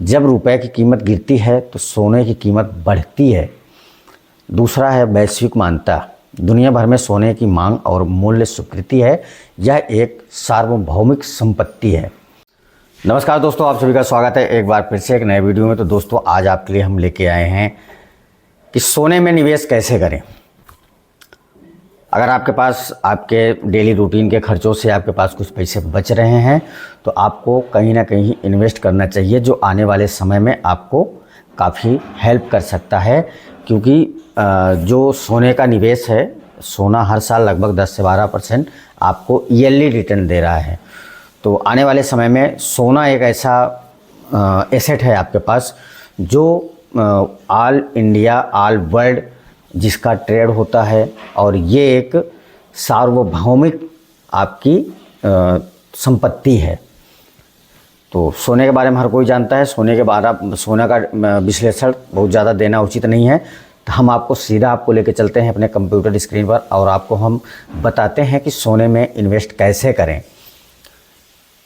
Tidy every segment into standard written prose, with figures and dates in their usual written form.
जब रुपए की कीमत गिरती है तो सोने की कीमत बढ़ती है। दूसरा है वैश्विक मान्यता। दुनिया भर में सोने की मांग और मूल्य स्वीकृति है। यह एक सार्वभौमिक संपत्ति है। नमस्कार दोस्तों, आप सभी का स्वागत है एक बार फिर से एक नए वीडियो में। तो दोस्तों, आज आपके लिए हम लेके आए हैं कि सोने में निवेश कैसे करें। अगर आपके पास आपके डेली रूटीन के खर्चों से आपके पास कुछ पैसे बच रहे हैं तो आपको कहीं ना कहीं इन्वेस्ट करना चाहिए, जो आने वाले समय में आपको काफ़ी हेल्प कर सकता है। क्योंकि जो सोने का निवेश है, सोना हर साल लगभग 10 से 12% आपको ईयरली रिटर्न दे रहा है। तो आने वाले समय में सोना एक ऐसा एसेट है आपके पास जो ऑल इंडिया, ऑल वर्ल्ड जिसका ट्रेड होता है, और ये एक सार्वभौमिक आपकी संपत्ति है। तो सोने के बारे में हर कोई जानता है। सोने का विश्लेषण बहुत ज़्यादा देना उचित नहीं है। तो हम आपको सीधा लेके चलते हैं अपने कंप्यूटर स्क्रीन पर और आपको हम बताते हैं कि सोने में इन्वेस्ट कैसे करें।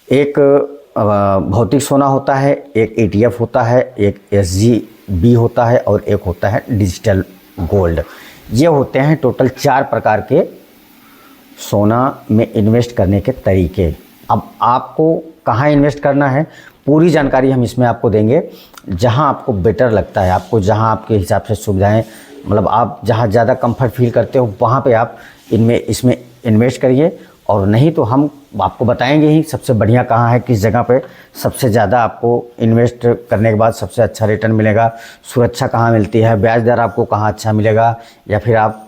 एक भौतिक सोना होता है, एक ETF होता है, एक SGB होता है और एक होता है डिजिटल गोल्ड। ये होते हैं टोटल 4 प्रकार के सोना में इन्वेस्ट करने के तरीके। अब आपको कहाँ इन्वेस्ट करना है, पूरी जानकारी हम इसमें आपको देंगे। जहाँ आपको बेटर लगता है, आपको जहाँ आपके हिसाब से सुविधाएं, मतलब आप जहाँ ज़्यादा कंफर्ट फील करते हो वहाँ पे आप इसमें इन्वेस्ट करिए। और नहीं तो हम आपको बताएंगे ही सबसे बढ़िया कहाँ है, किस जगह पे सबसे ज़्यादा आपको इन्वेस्ट करने के बाद सबसे अच्छा रिटर्न मिलेगा, सुरक्षा कहाँ मिलती है, ब्याज दर आपको कहाँ अच्छा मिलेगा, या फिर आप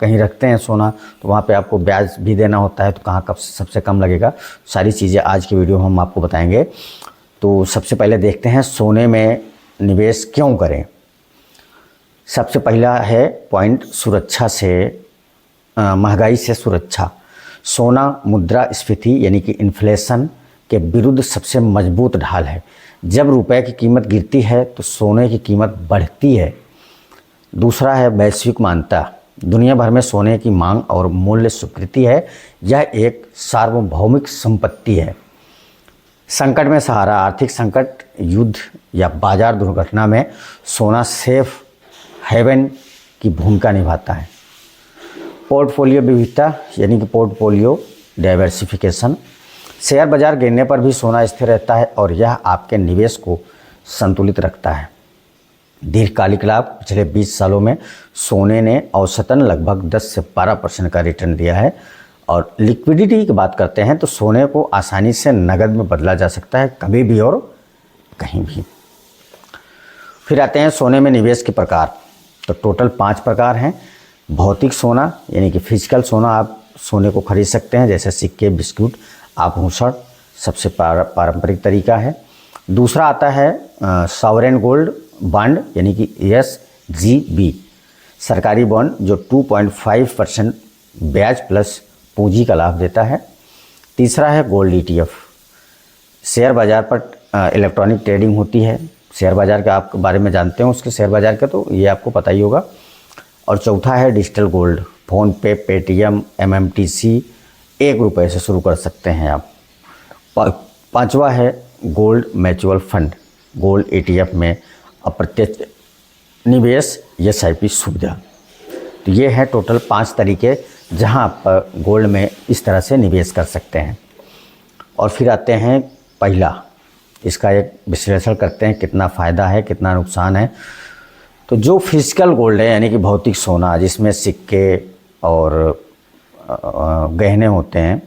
कहीं रखते हैं सोना तो वहाँ पे आपको ब्याज भी देना होता है तो कहाँ कब सबसे कम लगेगा। सारी चीज़ें आज की वीडियो में हम आपको बताएंगे। तो सबसे पहले देखते हैं सोने में निवेश क्यों करें। सबसे पहला है पॉइंट, सुरक्षा से, महंगाई से सुरक्षा। सोना मुद्रास्फीति यानी कि इन्फ्लेशन के विरुद्ध सबसे मजबूत ढाल है। जब रुपए की कीमत गिरती है तो सोने की कीमत बढ़ती है। दूसरा है वैश्विक मान्यता। दुनिया भर में सोने की मांग और मूल्य स्वीकृति है। यह एक सार्वभौमिक संपत्ति है। संकट में सहारा, आर्थिक संकट, युद्ध या बाजार दुर्घटना में सोना सेफ हेवन की भूमिका निभाता है। पोर्टफोलियो विविधता यानी कि पोर्टफोलियो डाइवर्सिफिकेशन। शेयर बाजार गिरने पर भी सोना स्थिर रहता है और यह आपके निवेश को संतुलित रखता है। दीर्घकालिक लाभ, पिछले 20 सालों में सोने ने औसतन लगभग 10 से 12% का रिटर्न दिया है। और लिक्विडिटी की बात करते हैं तो सोने को आसानी से नगद में बदला जा सकता है, कभी भी और कहीं भी। फिर आते हैं सोने में निवेश के प्रकार। तो टोटल 5 प्रकार हैं। भौतिक सोना यानी कि फिजिकल सोना, आप सोने को खरीद सकते हैं, जैसे सिक्के, बिस्कुट, आभूषण, सबसे पारंपरिक तरीका है। दूसरा आता है सॉवरेन गोल्ड बॉन्ड यानी कि SGB, सरकारी बॉन्ड जो 2.5% ब्याज प्लस पूंजी का लाभ देता है। तीसरा है गोल्ड ETF, शेयर बाजार पर इलेक्ट्रॉनिक ट्रेडिंग होती है। शेयर बाजार के आप बारे में जानते हैं, उसके शेयर बाजार के, तो ये आपको पता ही होगा। और चौथा है डिजिटल गोल्ड, फ़ोन पे, पेटीएम, MMTC, ₹1 से शुरू कर सकते हैं आप। पांचवा है gold mutual fund, gold ETF में अप्रत्यक्ष निवेश, SIP सुविधा। तो ये है टोटल 5 तरीके जहां आप गोल्ड में इस तरह से निवेश कर सकते हैं। और फिर आते हैं पहला, इसका एक विश्लेषण करते हैं, कितना फ़ायदा है, कितना नुकसान है। तो जो फिजिकल गोल्ड है यानी कि भौतिक सोना, जिसमें सिक्के और गहने होते हैं,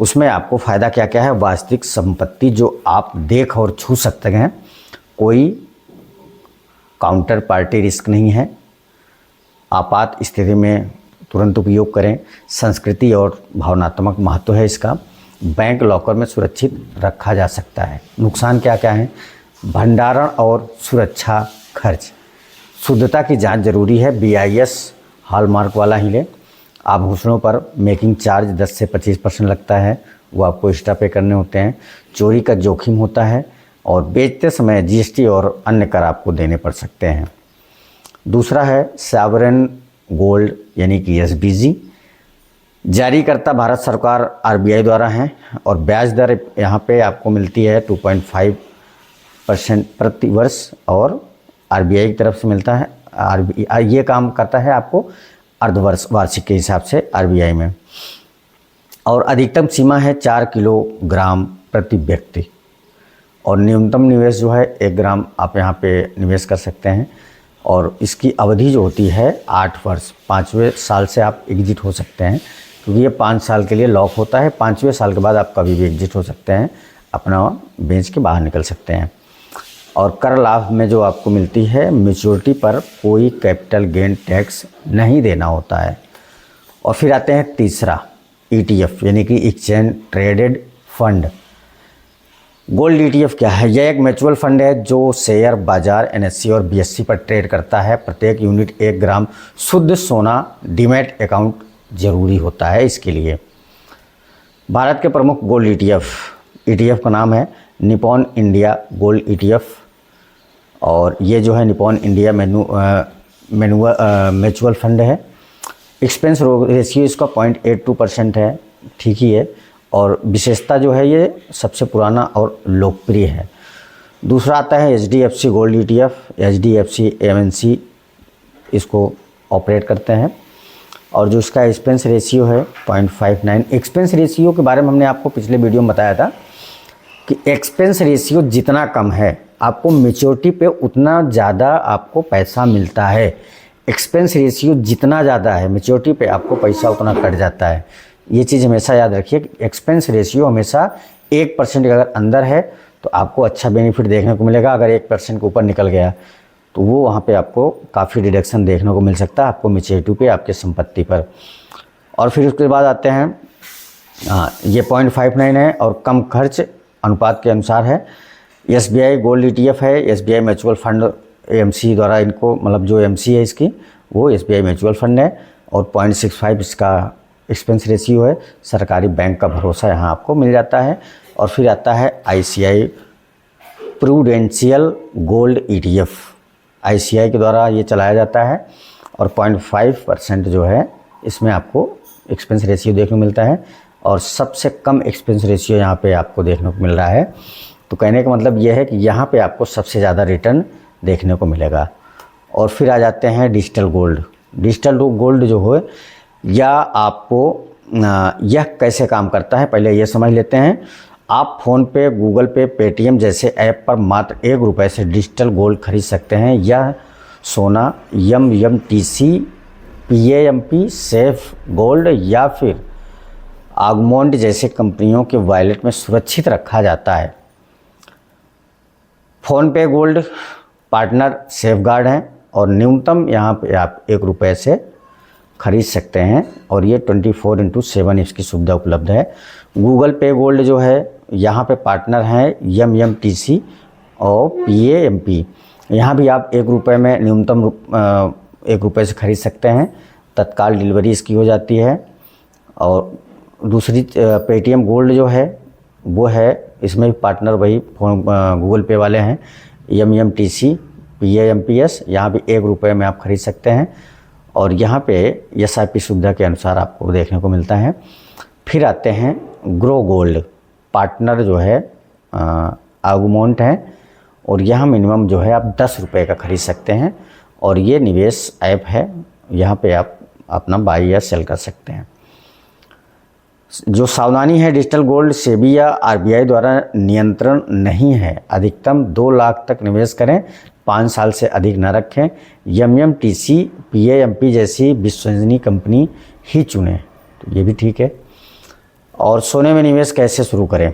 उसमें आपको फ़ायदा क्या क्या है। वास्तविक संपत्ति जो आप देख और छू सकते हैं, कोई काउंटर पार्टी रिस्क नहीं है, आपात स्थिति में तुरंत उपयोग करें। संस्कृति और भावनात्मक महत्व है इसका। बैंक लॉकर में सुरक्षित रखा जा सकता है। नुकसान क्या क्या है, भंडारण और सुरक्षा खर्च, शुद्धता की जांच जरूरी है, BIS हॉलमार्क वाला ही लें। आभूषणों पर मेकिंग चार्ज 10 से 25% लगता है, वो आपको एक्स्ट्रा पे करने होते हैं। चोरी का जोखिम होता है और बेचते समय GST और अन्य कर आपको देने पड़ सकते हैं। दूसरा है सॉवरेन गोल्ड यानी कि SBG, जारीकर्ता भारत सरकार RBI द्वारा हैं और ब्याज दर यहाँ पे आपको मिलती है 2.5 परसेंट प्रति वर्ष, और आरबीआई की तरफ से मिलता है। आरबीआई ये काम करता है आपको अर्धवर्ष वार्षिक के हिसाब से आरबीआई में। और अधिकतम सीमा है 4 किलोग्राम प्रति व्यक्ति, और न्यूनतम निवेश जो है 1 ग्राम आप यहाँ पे निवेश कर सकते हैं। और इसकी अवधि जो होती है 8 वर्ष, 5वें साल से आप एग्जिट हो सकते हैं, क्योंकि ये 5 साल के लिए लॉक होता है। 5वें साल के बाद आप कभी भी एग्जिट हो सकते हैं, अपना बेच के बाहर निकल सकते हैं। और कर लाभ में जो आपको मिलती है, मैच्योरिटी पर कोई कैपिटल गेन टैक्स नहीं देना होता है। और फिर आते हैं तीसरा, ETF यानी कि exchange traded fund. Gold ETF क्या है? यह एक म्यूचुअल फंड है जो शेयर बाजार NSE और BSE पर ट्रेड करता है। प्रत्येक यूनिट 1 ग्राम शुद्ध सोना डीमैट अकाउंट जरूरी होता है इसके लिए। भारत के प्रमुख गोल्ड ETF का नाम है निपॉन इंडिया गोल्ड ETF, और ये जो है निपॉन इंडिया म्यूचुअल फंड है। एक्सपेंस रेशियो इसका 0.82% है, ठीक ही है। और विशेषता जो है ये सबसे पुराना और लोकप्रिय है। दूसरा आता है HDFC gold ETF। HDFC MNC इसको ऑपरेट करते हैं, और जो इसका एक्सपेंस रेशियो है 0.59। एक्सपेंस रेशियो के बारे में हमने आपको पिछले वीडियो में बताया था कि एक्सपेंस रेशियो जितना कम है आपको मैच्योरिटी पे उतना ज़्यादा आपको पैसा मिलता है। एक्सपेंस रेशियो जितना ज़्यादा है मैच्योरिटी पे आपको पैसा उतना कट जाता है। ये चीज़ हमेशा याद रखिए कि एक्सपेंस रेशियो हमेशा 1% के अगर अंदर है तो आपको अच्छा बेनिफिट देखने को मिलेगा। अगर 1% के ऊपर निकल गया तो वो वहाँ पे आपको काफ़ी डिडक्शन देखने को मिल सकता है आपको मैच्योरिटी पे, आपके संपत्ति पर। और फिर उसके बाद आते हैं ये 0.59 है और कम खर्च अनुपात के अनुसार है। SBI गोल्ड ETF है। SBI म्यूचुअल फंड AMC द्वारा इनको, मतलब जो AMC है इसकी वो SBI म्यूचुअल फंड है, और 0.65 इसका एक्सपेंस रेशियो है। सरकारी बैंक का भरोसा यहाँ आपको मिल जाता है। और फिर आता है ICI prudential gold ETF। ICI के द्वारा ये चलाया जाता है, और 0.5% जो है इसमें आपको एक्सपेंस रेशियो देखने को मिलता है, और सबसे कम एक्सपेंस रेशियो यहाँ पे आपको देखने को मिल रहा है। तो कहने का मतलब यह है कि यहाँ पे आपको सबसे ज़्यादा रिटर्न देखने को मिलेगा। और फिर आ जाते हैं डिजिटल गोल्ड। डिजिटल गोल्ड जो है या आपको यह कैसे काम करता है पहले ये समझ लेते हैं। आप फ़ोन पे, गूगल पे, पेटीएम जैसे ऐप पर मात्र 1 रुपये से डिजिटल गोल्ड खरीद सकते हैं। यह सोना MMTC, PAMP, सेफ गोल्ड या फिर आगमोंड जैसे कंपनियों के वॉलेट में सुरक्षित रखा जाता है। फ़ोन पे गोल्ड पार्टनर सेफगार्ड हैं, और न्यूनतम यहाँ पे आप 1 रुपये से खरीद सकते हैं, और ये 24/7 इसकी सुविधा उपलब्ध है। गूगल पे गोल्ड जो है यहाँ पे पार्टनर हैं MMTC और PAMP। यहाँ भी आप 1 रुपये में न्यूनतम 1 रुपये से खरीद सकते हैं। तत्काल डिलीवरी इसकी हो जाती है। और दूसरी पेटीएम गोल्ड जो है वो है, इसमें भी पार्टनर वही फोन गूगल पे वाले हैं MMTC, PAMPS। यहाँ भी 1 रुपये में आप खरीद सकते हैं, और यहाँ पे SIP सुविधा के अनुसार आपको देखने को मिलता है। फिर आते हैं ग्रो गोल्ड पार्टनर जो है आगुमोंट है, और यहाँ मिनिमम जो है आप 10 रुपये का खरीद सकते हैं, और ये निवेश ऐप है। यहाँ पे आप अपना बाई या सेल कर सकते हैं। जो सावधानी है, डिजिटल गोल्ड सेबी या RBI द्वारा नियंत्रण नहीं है। अधिकतम 2 लाख तक निवेश करें, 5 साल से अधिक न रखें। MMTC, PAMP जैसी विश्वसनीय कंपनी ही चुनें, तो ये भी ठीक है। और सोने में निवेश कैसे शुरू करें?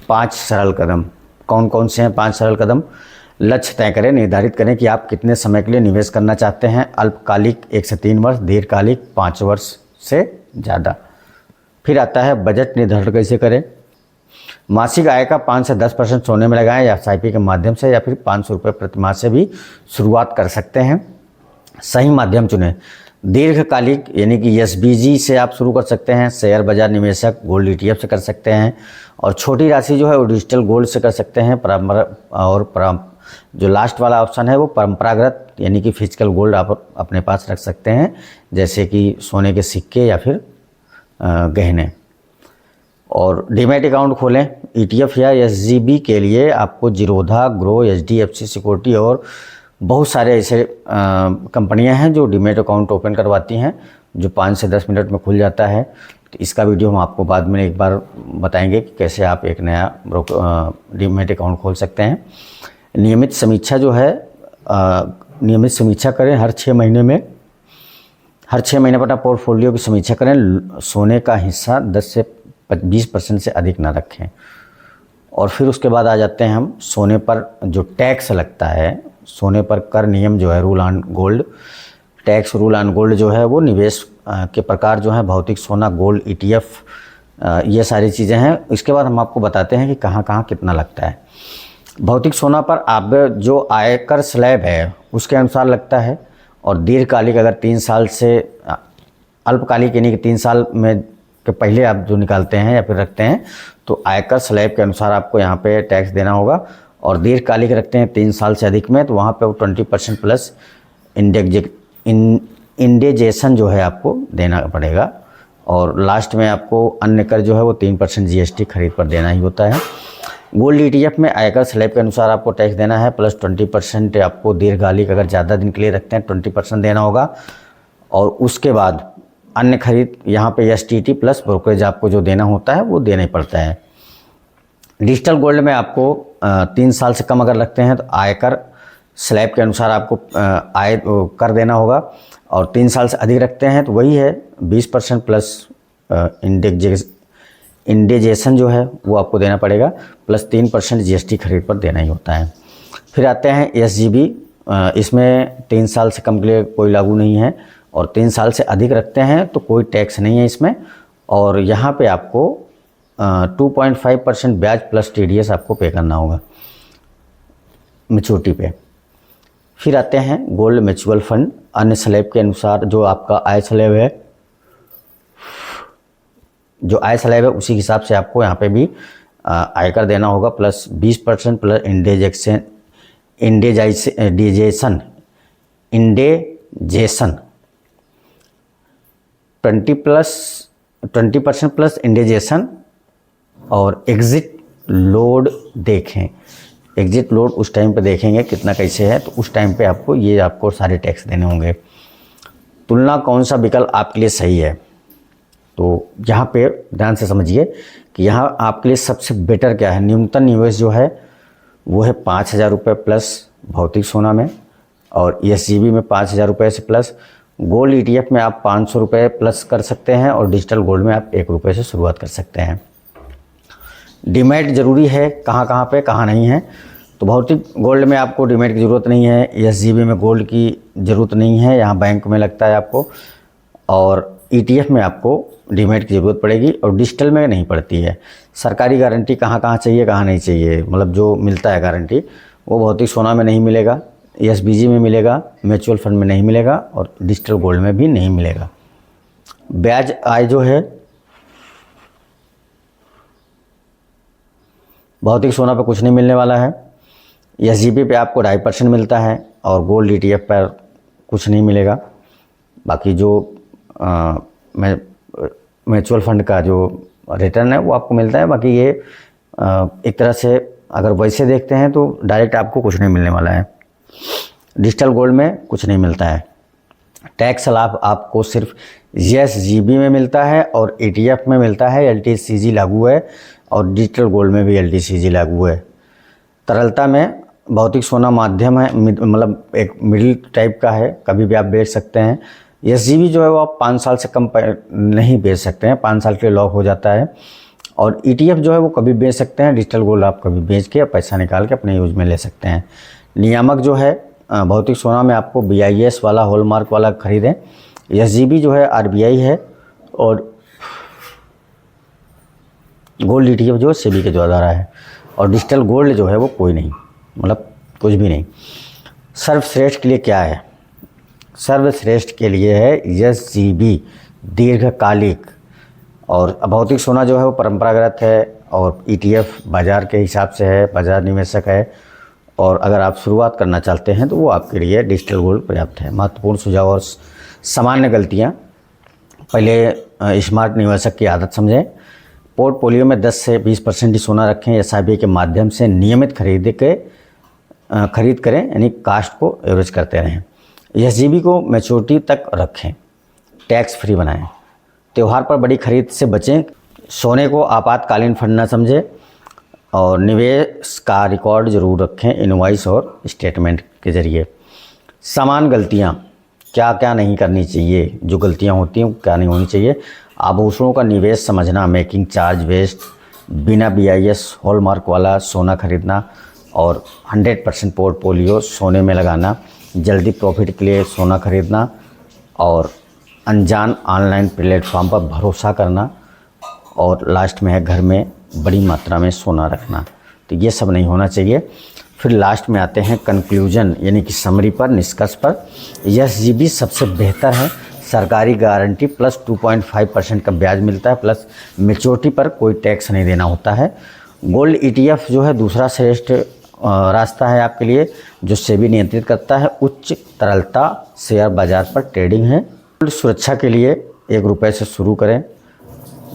5 सरल कदम। कौन कौन से हैं 5 सरल कदम? लक्ष्य तय करें, निर्धारित करें कि आप कितने समय के लिए निवेश करना चाहते हैं। अल्पकालिक 1 से 3 वर्ष, दीर्घकालिक 5 वर्ष से ज़्यादा। फिर आता है बजट निर्धारण कैसे करें। मासिक आय का 5 से 10% सोने में लगाएं, या SIP के माध्यम से, या फिर 500 रुपये प्रति माह से भी शुरुआत कर सकते हैं। सही माध्यम चुनें। दीर्घकालिक यानी कि SBG से आप शुरू कर सकते हैं। शेयर बाजार निवेशक गोल्ड ETF से कर सकते हैं, और छोटी राशि जो है वो डिजिटल गोल्ड से कर सकते हैं। जो लास्ट वाला ऑप्शन है वो परंपरागत यानी कि फिजिकल गोल्ड आप अपने पास रख सकते हैं, जैसे कि सोने के सिक्के या फिर गहने। और डीमैट अकाउंट खोलें ETF या SGB के लिए आपको जीरोधा, ग्रो, HDFC सिक्योरिटी और बहुत सारे ऐसे कंपनियां हैं जो डीमैट अकाउंट ओपन करवाती हैं, जो 5 से 10 मिनट में खुल जाता है। तो इसका वीडियो हम आपको बाद में एक बार बताएंगे कि कैसे आप एक नया डीमैट अकाउंट खोल सकते हैं। नियमित समीक्षा जो है, नियमित समीक्षा करें हर 6 महीने में। हर 6 महीने पर अपना पोर्टफोलियो की समीक्षा करें। सोने का हिस्सा 10 से 20% से अधिक ना रखें। और फिर उसके बाद आ जाते हैं हम सोने पर जो टैक्स लगता है, सोने पर कर नियम जो है, rule on gold tax, rule on gold जो है वो निवेश के प्रकार जो है भौतिक सोना, गोल्ड, ETF, ये सारी चीज़ें हैं। इसके बाद हम आपको बताते हैं कि कहाँ कहाँ कितना लगता है। भौतिक सोना पर आप जो आयकर स्लैब है उसके अनुसार लगता है, और दीर्घकालिक अगर 3 साल से अल्पकालिक यानी कि 3 साल में के पहले आप जो निकालते हैं या फिर रखते हैं तो आयकर स्लैब के अनुसार आपको यहाँ पे टैक्स देना होगा। और दीर्घकालिक रखते हैं 3 साल से अधिक में तो वहाँ पे वो 20% प्लस इंडेजेशन जो है आपको देना पड़ेगा। और लास्ट में आपको अन्य कर जो है वो 3% GST खरीद पर देना ही होता है। गोल्ड ETF में आयकर स्लैब के अनुसार आपको टैक्स देना है, प्लस 20% आपको दीर्घकालिक अगर ज़्यादा दिन के लिए रखते हैं 20% देना होगा। और उसके बाद अन्य खरीद यहाँ पे STT प्लस ब्रोकरेज आपको जो देना होता है वो देना ही पड़ता है। डिजिटल गोल्ड में आपको 3 साल से कम अगर रखते हैं तो आयकर स्लैब के अनुसार आपको आय कर देना होगा, और 3 साल से अधिक रखते हैं तो वही है 20% प्लस इंडेजेशन जो है वो आपको देना पड़ेगा, प्लस 3% GST खरीद पर देना ही होता है। फिर आते हैं SGB, इसमें 3 साल से कम के लिए कोई लागू नहीं है, और 3 साल से अधिक रखते हैं तो कोई टैक्स नहीं है इसमें। और यहाँ पे आपको 2.5% ब्याज प्लस TDS आपको पे करना होगा मैच्योरिटी पे। फिर आते हैं गोल्ड म्यूचुअल फंड, अन्य स्लैब के अनुसार जो आपका आय स्लैब है, जो आय स्लैब है उसी हिसाब से आपको यहाँ पे भी आयकर देना होगा, प्लस 20% प्लस इंडेजेशन 20% प्लस इंडेजेशन। और एग्जिट लोड देखें, एग्जिट लोड उस टाइम पे देखेंगे कितना कैसे है, तो उस टाइम पे आपको सारे टैक्स देने होंगे। तुलना कौन सा विकल्प आपके लिए सही है, तो यहाँ पे ध्यान से समझिए कि यहाँ आपके लिए सबसे बेटर क्या है। न्यूनतम निवेश जो है वो है 5,000 रुपये प्लस भौतिक सोना में, और SGB में 5,000 रुपये से प्लस। गोल्ड ETF में आप 500 रुपये प्लस कर सकते हैं, और डिजिटल गोल्ड में आप 1 रुपये से शुरुआत कर सकते हैं। डीमैट ज़रूरी है कहाँ कहाँ पे, कहाँ नहीं है। तो भौतिक गोल्ड में आपको डीमैट की ज़रूरत नहीं है, SGB में गोल्ड की ज़रूरत नहीं है, यहाँ बैंक में लगता है आपको, और ETF में आपको डीमैट की ज़रूरत पड़ेगी, और डिजिटल में नहीं पड़ती है। सरकारी गारंटी कहाँ कहाँ चाहिए, कहाँ नहीं चाहिए, मतलब जो मिलता है गारंटी वो भौतिक सोना में नहीं मिलेगा, SBG में मिलेगा, म्यूचुअल फंड में नहीं मिलेगा, और डिजिटल गोल्ड में भी नहीं मिलेगा। ब्याज आय जो है भौतिक सोना पर कुछ नहीं मिलने वाला है। SGB पे आपको 2.5% मिलता है, और गोल्ड ETF पर कुछ नहीं मिलेगा। बाकी जो म्यूचुअल फंड का जो रिटर्न है वो आपको मिलता है। बाकी ये एक तरह से अगर वैसे देखते हैं तो डायरेक्ट आपको कुछ नहीं मिलने वाला है। डिजिटल गोल्ड में कुछ नहीं मिलता है। टैक्स लाभ आपको सिर्फ SGB में मिलता है, और ETF में मिलता है, LTCG लागू है, और डिजिटल गोल्ड में भी LTCG लागू है। तरलता में भौतिक सोना माध्यम है, मतलब एक मिडिल टाइप का है, कभी भी आप बेच सकते हैं। SGB जो है वो आप 5 साल से कम नहीं बेच सकते हैं, 5 साल के लिए लॉक हो जाता है। और ETF जो है वो कभी बेच सकते हैं, डिजिटल गोल्ड आप कभी बेच के पैसा निकाल के अपने यूज़ में ले सकते हैं। नियामक जो है भौतिक सोना में आपको BIS वाला, हॉलमार्क वाला खरीदें। SGB जो है RBI है, और गोल्ड ETF जो SEBI के द्वारा है, और डिजिटल गोल्ड जो है वो कोई नहीं, मतलब कुछ भी नहीं। सर्वश्रेष्ठ के लिए क्या है, सर्वश्रेष्ठ के लिए है SGB दीर्घकालिक, और भौतिक सोना जो है वो परंपरागत है, और ETF बाज़ार के हिसाब से है, बाज़ार निवेशक है। और अगर आप शुरुआत करना चाहते हैं तो वो आपके लिए डिजिटल गोल्ड पर्याप्त है। महत्वपूर्ण सुझाव और सामान्य गलतियाँ, पहले स्मार्ट निवेशक की आदत समझें। पोर्टफोलियो में 10 से 20% ही सोना रखें। एसआईपी के माध्यम से नियमित खरीद करें, यानी कास्ट को एवरेज करते रहें। एसजीबी को मैच्योरिटी तक रखें, टैक्स फ्री बनाएं। त्यौहार पर बड़ी खरीद से बचें। सोने को आपातकालीन फंड न समझें और निवेश का रिकॉर्ड ज़रूर रखें इनवॉइस और स्टेटमेंट के ज़रिए। समान गलतियाँ क्या क्या नहीं करनी चाहिए, जो गलतियाँ होती हैं क्या नहीं होनी चाहिए। आभूषणों का निवेश समझना, मेकिंग चार्ज वेस्ट, बिना BIS हॉलमार्क वाला सोना खरीदना और 100% पोर्टफोलियो सोने में लगाना, जल्दी प्रॉफिट के लिए सोना खरीदना और अनजान ऑनलाइन प्लेटफॉर्म पर भरोसा करना और लास्ट में है घर में बड़ी मात्रा में सोना रखना। तो ये सब नहीं होना चाहिए। फिर लास्ट में आते हैं कंक्लूजन, यानी कि समरी पर, निष्कर्ष पर। एसजीबी सबसे बेहतर है। सरकारी गारंटी प्लस 2.5% का ब्याज मिलता है, प्लस मैच्योरिटी पर कोई टैक्स नहीं देना होता है। गोल्ड ETF जो है दूसरा श्रेष्ठ रास्ता है आपके लिए, जो सेबी नियंत्रित करता है। उच्च तरलता, शेयर बाजार पर ट्रेडिंग है। गोल्ड सुरक्षा के लिए ₹1 से शुरू करें।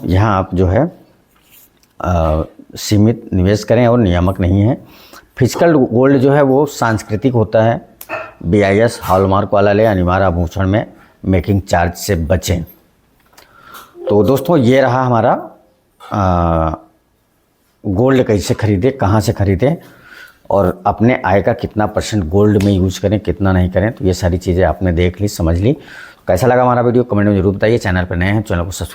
यहाँ आप जो है सीमित निवेश करें और नियामक नहीं है। फिजिकल गोल्ड जो है वो सांस्कृतिक होता है। BIS हॉलमार्क वाला ले, अनिवार्य आभूषण में मेकिंग चार्ज से बचें। तो दोस्तों ये रहा हमारा गोल्ड कैसे खरीदें, कहाँ से खरीदें और अपने आय का कितना % गोल्ड में यूज करें, कितना नहीं करें। तो ये सारी चीज़ें आपने देख ली, समझ ली। कैसा लगा हमारा वीडियो कमेंट में जरूर बताइए। चैनल पर नए हैं, चैनल को सब्सक्राइब